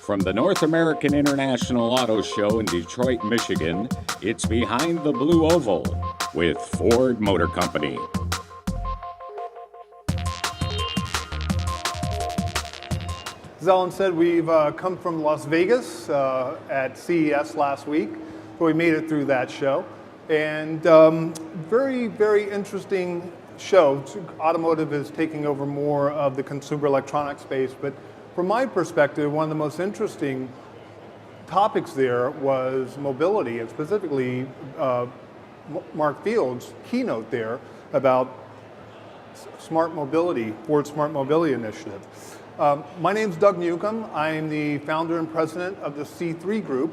From the North American International Auto Show in Detroit, Michigan, it's Behind the Blue Oval with Ford Motor Company. As Alan said, we've come from Las Vegas at CES last week, so we made it through that show. And very, very interesting show. Automotive is taking over more of the consumer electronics space, but from my perspective, one of the most interesting topics there was mobility, and specifically Mark Field's keynote there about smart mobility, Ford's Smart Mobility Initiative. My name's Doug Newcomb. I'm the founder and president of the C3 Group.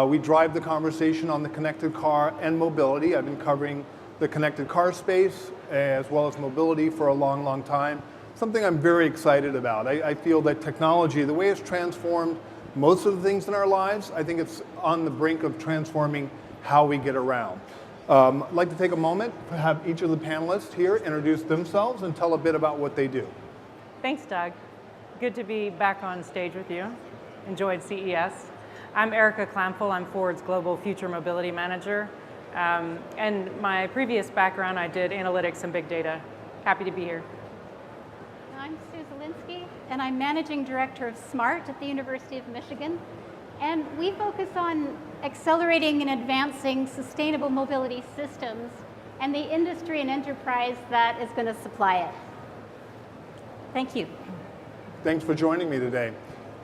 We drive the conversation on the connected car and mobility. I've been covering the connected car space as well as mobility for a long, long time. Something I'm very excited about. I feel that technology, the way it's transformed most of the things in our lives, I think it's on the brink of transforming how we get around. I'd like to take a moment to have each of the panelists here introduce themselves and tell a bit about what they do. Thanks, Doug. Good to be back on stage with you. Enjoyed CES. I'm Erica Klampfl. I'm Ford's Global Future Mobility Manager. And my previous background, I did analytics and big data. Happy to be here. I'm Zielinsk, and I'm Managing Director of SMART at the University of Michigan. And we focus on accelerating and advancing sustainable mobility systems and the industry and enterprise that is going to supply it. Thank you. Thanks for joining me today.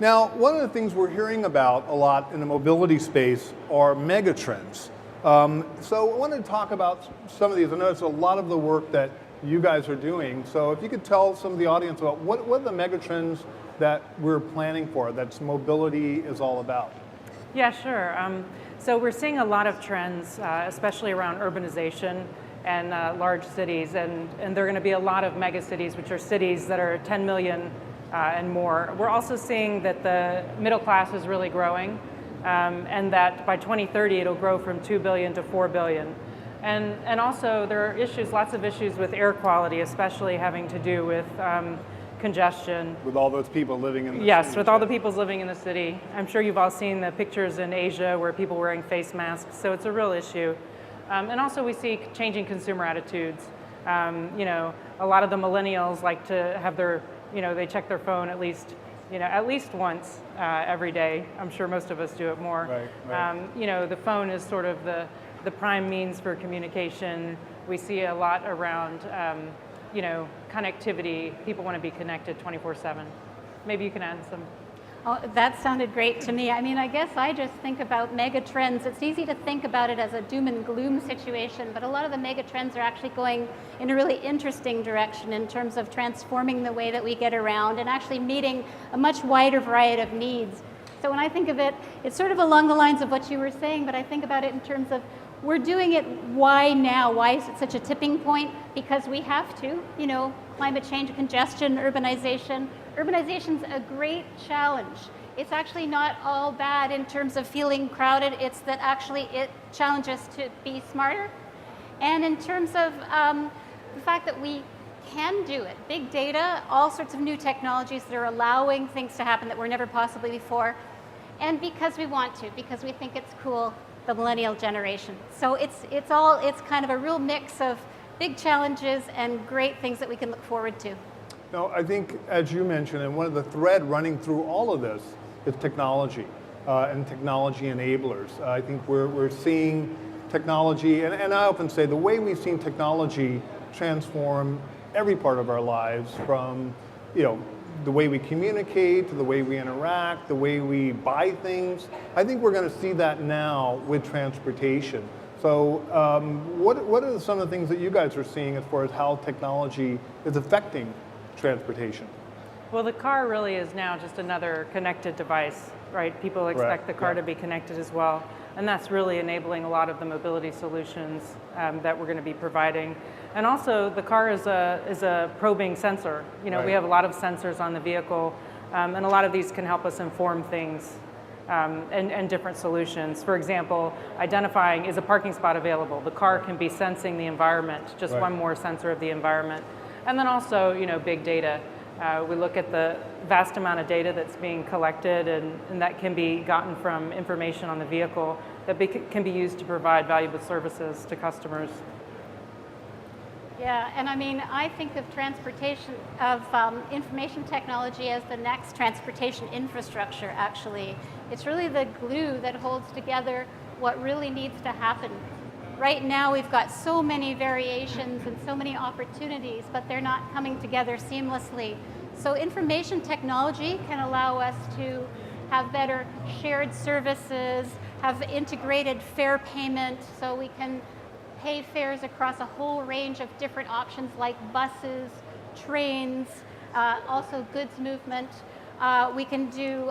Now, one of the things we're hearing about a lot in the mobility space are megatrends. So I wanted to talk about some of these. I know it's a lot of the work that you guys are doing. So if you could tell some of the audience about what are the megatrends that we're planning for, that mobility is all about? Yeah, sure. So we're seeing a lot of trends, especially around urbanization and large cities. And there are going to be a lot of mega cities, which are cities that are 10 million and more. We're also seeing that the middle class is really growing, and that by 2030 it'll grow from 2 billion to 4 billion. And also there are issues, lots of issues with air quality, especially having to do with congestion. With all those people living in the city. Yes, with all the people living in the city. I'm sure you've all seen the pictures in Asia where people wearing face masks, so it's a real issue. And also we see changing consumer attitudes. You know, a lot of the millennials like to have their, they check their phone at least once every day. I'm sure most of us do it more. Right. The phone is sort of the prime means for communication. We see a lot around, connectivity. People want to be connected 24/7. Maybe you can add some. Oh, that sounded great to me. I mean, I guess I just think about mega trends. It's easy to think about it as a doom and gloom situation, but a lot of the mega trends are actually going in a really interesting direction in terms of transforming the way that we get around and actually meeting a much wider variety of needs. So when I think of it, it's sort of along the lines of what you were saying, but I think about it in terms of we're doing it, why now? Why is it such a tipping point? Because we have to, climate change, congestion, urbanization. Urbanization is a great challenge. It's actually not all bad in terms of feeling crowded. It's that actually it challenges to be smarter. And in terms of the fact that we can do it, big data, all sorts of new technologies that are allowing things to happen that were never possible before. And because we want to, because we think it's cool, the millennial generation. So it's kind of a real mix of big challenges and great things that we can look forward to. No, I think, as you mentioned, and one of the thread running through all of this is technology and technology enablers. I think we're seeing technology, and I often say the way we've seen technology transform every part of our lives, from the way we communicate, to the way we interact, the way we buy things. I think we're going to see that now with transportation. So what are some of the things that you guys are seeing as far as how technology is affecting transportation? Well, the car really is now just another connected device, right? People expect the car to be connected as well. And that's really enabling a lot of the mobility solutions that we're going to be providing. And also, the car is a probing sensor. We have a lot of sensors on the vehicle, and a lot of these can help us inform things and different solutions. For example, identifying, is a parking spot available? The car can be sensing the environment, just one more sensor of the environment. And then also, big data. We look at the vast amount of data that's being collected and that can be gotten from information on the vehicle that can be used to provide valuable services to customers. Yeah, and I mean, I think of transportation, of information technology as the next transportation infrastructure, actually. It's really the glue that holds together what really needs to happen. Right now, we've got so many variations and so many opportunities, but they're not coming together seamlessly. So information technology can allow us to have better shared services, have integrated fare payment, so we can pay fares across a whole range of different options like buses, trains, also goods movement. We can do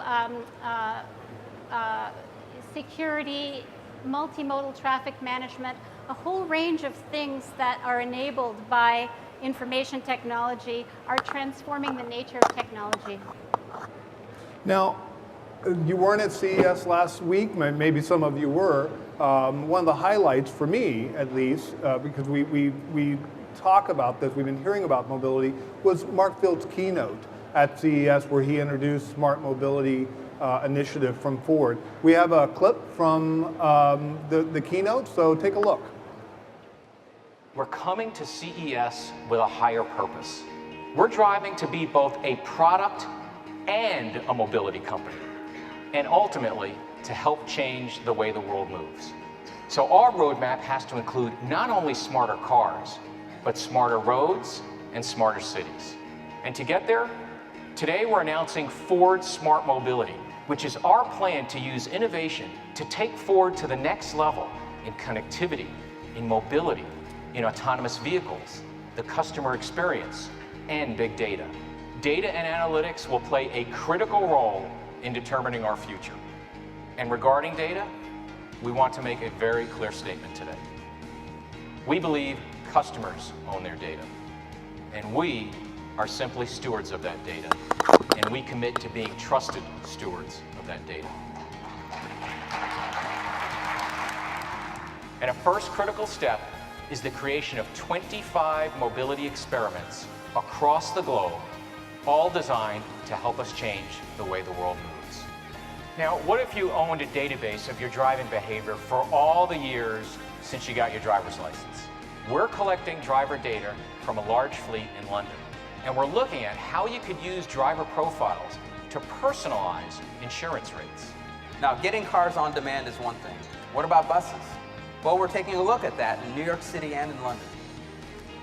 security, multimodal traffic management, a whole range of things that are enabled by information technology are transforming the nature of technology. Now, you weren't at CES last week, maybe some of you were. One of the highlights for me, at least, because we talk about this, we've been hearing about mobility, was Mark Field's keynote at CES where he introduced Smart Mobility initiative from Ford. We have a clip from the keynote, so take a look. We're coming to CES with a higher purpose. We're driving to be both a product and a mobility company, and ultimately to help change the way the world moves. So our roadmap has to include not only smarter cars, but smarter roads and smarter cities. And to get there, today we're announcing Ford Smart Mobility, which is our plan to use innovation to take Ford to the next level in connectivity, in mobility, in autonomous vehicles, the customer experience, and big data. Data and analytics will play a critical role in determining our future. And regarding data, we want to make a very clear statement today. We believe customers own their data, and we are simply stewards of that data, and we commit to being trusted stewards of that data. And a first critical step is the creation of 25 mobility experiments across the globe, all designed to help us change the way the world moves. Now, what if you owned a database of your driving behavior for all the years since you got your driver's license? We're collecting driver data from a large fleet in London, and we're looking at how you could use driver profiles to personalize insurance rates. Now, getting cars on demand is one thing. What about buses? Well, we're taking a look at that in New York City and in London.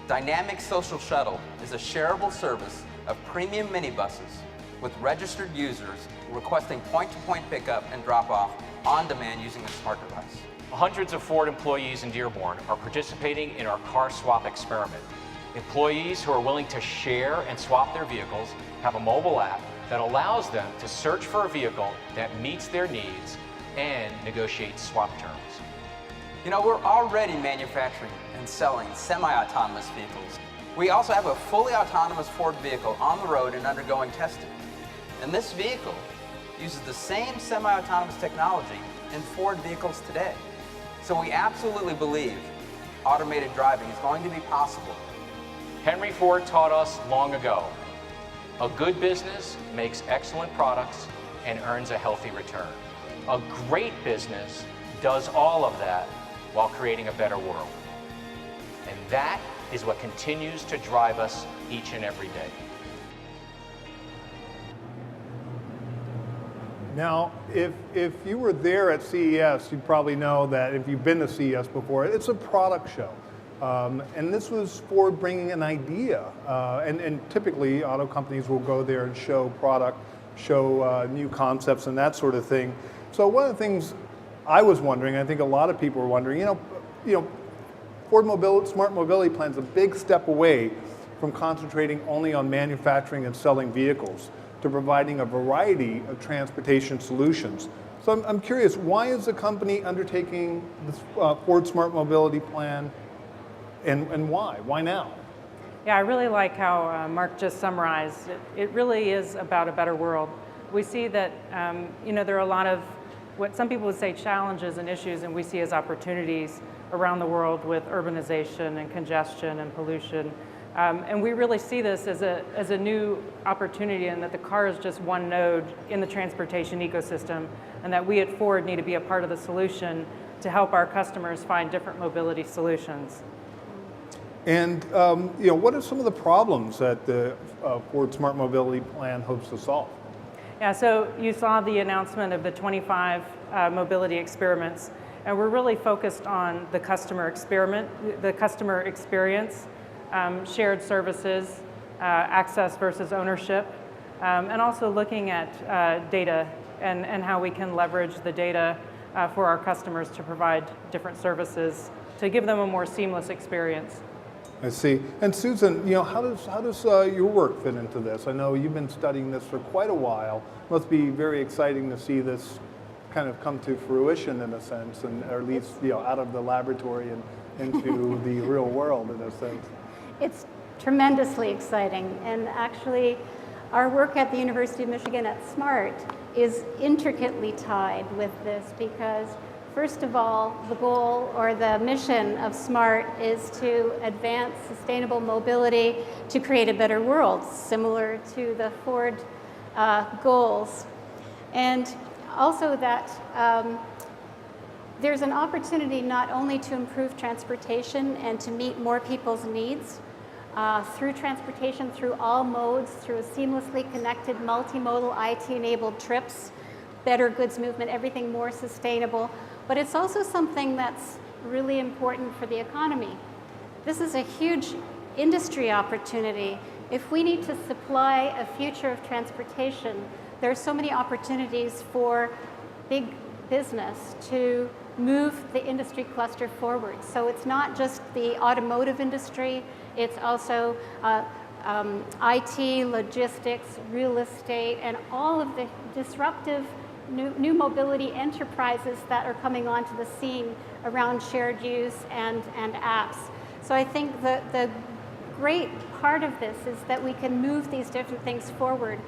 Dynamic Social Shuttle is a shareable service of premium minibuses with registered users requesting point-to-point pickup and drop-off on demand using a smart device. Hundreds of Ford employees in Dearborn are participating in our car swap experiment. Employees who are willing to share and swap their vehicles have a mobile app that allows them to search for a vehicle that meets their needs and negotiate swap terms. You know, we're already manufacturing and selling semi-autonomous vehicles. We also have a fully autonomous Ford vehicle on the road and undergoing testing. And this vehicle uses the same semi-autonomous technology in Ford vehicles today. So we absolutely believe automated driving is going to be possible. Henry Ford taught us long ago, a good business makes excellent products and earns a healthy return. A great business does all of that while creating a better world. And that is what continues to drive us each and every day. Now, if you were there at CES, you probably know that if you've been to CES before, it's a product show. And this was Ford bringing an idea. And typically, auto companies will go there and show product, show new concepts and that sort of thing. So one of the things I was wondering, I think a lot of people were wondering, you know, Ford Smart Mobility Plan is a big step away from concentrating only on manufacturing and selling vehicles to providing a variety of transportation solutions. So I'm curious, why is the company undertaking this Ford Smart Mobility Plan, and why? Why now? Yeah, I really like how Mark just summarized. It really is about a better world. We see that, you know, there are a lot of what some people would say challenges and issues, and we see as opportunities around the world with urbanization and congestion and pollution. And we really see this as a new opportunity, and that the car is just one node in the transportation ecosystem, and that we at Ford need to be a part of the solution to help our customers find different mobility solutions. And what are some of the problems that the Ford Smart Mobility Plan hopes to solve? Yeah, so you saw the announcement of the 25 mobility experiments, and we're really focused on the customer experience, shared services, access versus ownership, and also looking at data and how we can leverage the data for our customers to provide different services to give them a more seamless experience. I see. And Susan, how does your work fit into this? I know you've been studying this for quite a while. Must be very exciting to see this kind of come to fruition in a sense, or at least out of the laboratory and into the real world in a sense. It's tremendously exciting, and actually our work at the University of Michigan at SMART is intricately tied with this, because first of all, the goal or the mission of SMART is to advance sustainable mobility to create a better world, similar to the Ford goals. And also that there's an opportunity not only to improve transportation and to meet more people's needs through transportation, through all modes, through seamlessly connected multimodal IT-enabled trips, better goods movement, everything more sustainable, but it's also something that's really important for the economy. This is a huge industry opportunity. If we need to supply a future of transportation, there are so many opportunities for big business to move the industry cluster forward. So it's not just the automotive industry, it's also IT, logistics, real estate, and all of the disruptive new mobility enterprises that are coming onto the scene around shared use and apps. So I think the great part of this is that we can move these different things forward.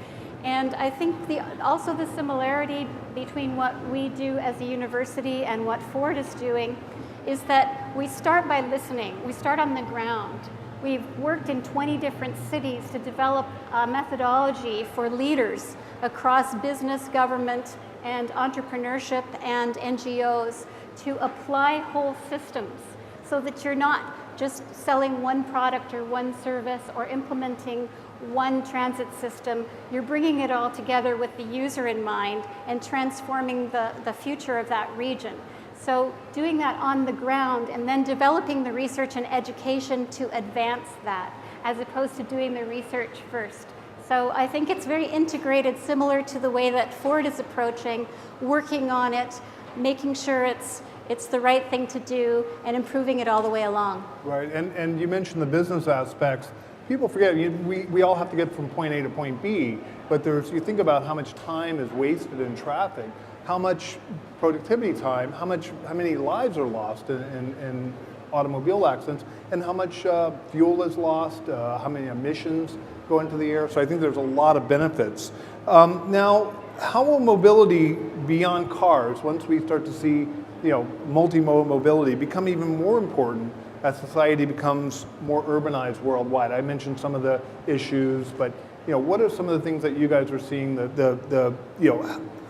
And I think also the similarity between what we do as a university and what Ford is doing is that we start by listening. We start on the ground. We've worked in 20 different cities to develop a methodology for leaders across business, government, and entrepreneurship and NGOs to apply whole systems so that you're not just selling one product or one service or implementing one transit system. You're bringing it all together with the user in mind and transforming the future of that region. So doing that on the ground and then developing the research and education to advance that, as opposed to doing the research first. So I think it's very integrated, similar to the way that Ford is approaching, working on it, making sure it's the right thing to do, and improving it all the way along. Right, and you mentioned the business aspects. People forget, we all have to get from point A to point B, but you think about how much time is wasted in traffic, how much productivity time, how many lives are lost in automobile accidents, and how much fuel is lost, how many emissions go into the air. So I think there's a lot of benefits. Now, how will mobility beyond cars, once we start to see multimodal mobility, become even more important as society becomes more urbanized worldwide? I mentioned some of the issues, but what are some of the things that you guys are seeing?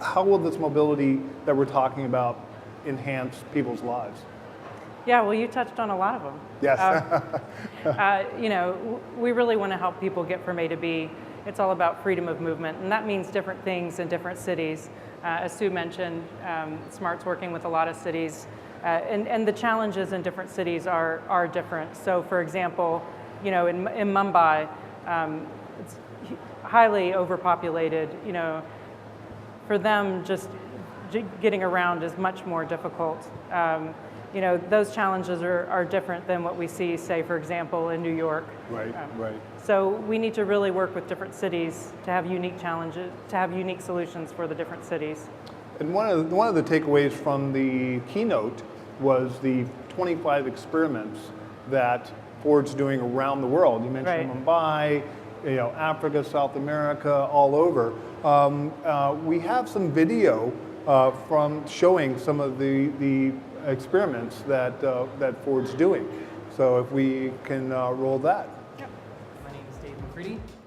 How will this mobility that we're talking about enhance people's lives? Yeah, well, you touched on a lot of them. Yes. We really want to help people get from A to B. It's all about freedom of movement, and that means different things in different cities. As Sue mentioned, SMART's working with a lot of cities, and the challenges in different cities are different. So, for example, in Mumbai, it's highly overpopulated. For them, just getting around is much more difficult. Those challenges are different than what we see, say, for example, in New York. Right, right. So we need to really work with different cities to have unique challenges, to have unique solutions for the different cities. And one of the takeaways from the keynote was the 25 experiments that Ford's doing around the world. You mentioned Mumbai, Africa, South America, all over. We have some video from showing some of the experiments that Ford's doing. So if we can roll that. 3D.